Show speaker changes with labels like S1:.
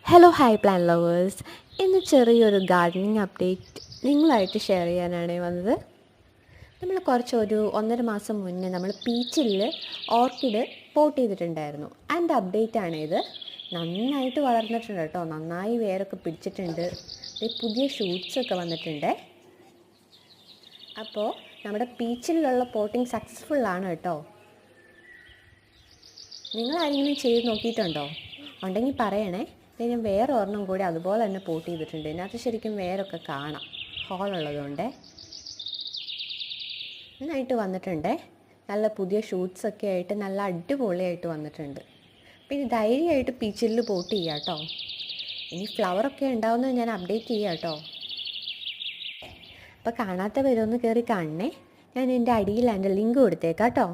S1: Hello hi plan lovers. ഇന്ന് ചെറിയൊരു gardening update നിങ്ങളായിട്ട് ഷെയർ ചെയ്യാനാണ് വന്നത്. നമ്മൾ ഒരു 1.5 മാസം മുന്നേ നമ്മൾ പീച്ചിൽ ഓർക്കിഡ് പോട്ട് ചെയ്തിട്ടുണ്ടായിരുന്നു. അതിൻ്റെ അപ്ഡേറ്റാണ് ഇത്. നന്നായിട്ട് വളർന്നിട്ടുണ്ട് കേട്ടോ, നന്നായി വേരൊക്കെ പിടിച്ചിട്ടുണ്ട്. പുതിയ ഷൂട്ട്സൊക്കെ വന്നിട്ടുണ്ട്. അപ്പോൾ നമ്മുടെ പീച്ചിലുള്ള പോട്ടിങ് സക്സസ്ഫുള്ളാണ് കേട്ടോ. നിങ്ങളാരെങ്കിലും ചെയ്ത് നോക്കിയിട്ടുണ്ടോ? ഉണ്ടെങ്കിൽ പറയണേ. ഞാൻ വേറെ ഒരെണ്ണം കൂടി അതുപോലെ തന്നെ പോട്ട് ചെയ്തിട്ടുണ്ട്. ഇതിനകത്ത് ശരിക്കും വേരൊക്കെ കാണാം, ഹോളുള്ളതുകൊണ്ട് നന്നായിട്ട് വന്നിട്ടുണ്ട്. നല്ല പുതിയ ഷൂട്ട്സൊക്കെ ആയിട്ട് നല്ല അടിപൊളിയായിട്ട് വന്നിട്ടുണ്ട്. പിന്നെ ധൈര്യമായിട്ട് പീച്ചിൽ പോട്ട് ചെയ്യാം കേട്ടോ. ഇനി ഫ്ലവറൊക്കെ ഉണ്ടാവുന്നത് ഞാൻ അപ്ഡേറ്റ് ചെയ്യാം കേട്ടോ. അപ്പോൾ കാണാത്തവരൊന്ന് കയറി കാണണേ. ഞാൻ എൻ്റെ അടിയിൽ എൻ്റെ ലിങ്ക് കൊടുത്തേക്കാം കേട്ടോ.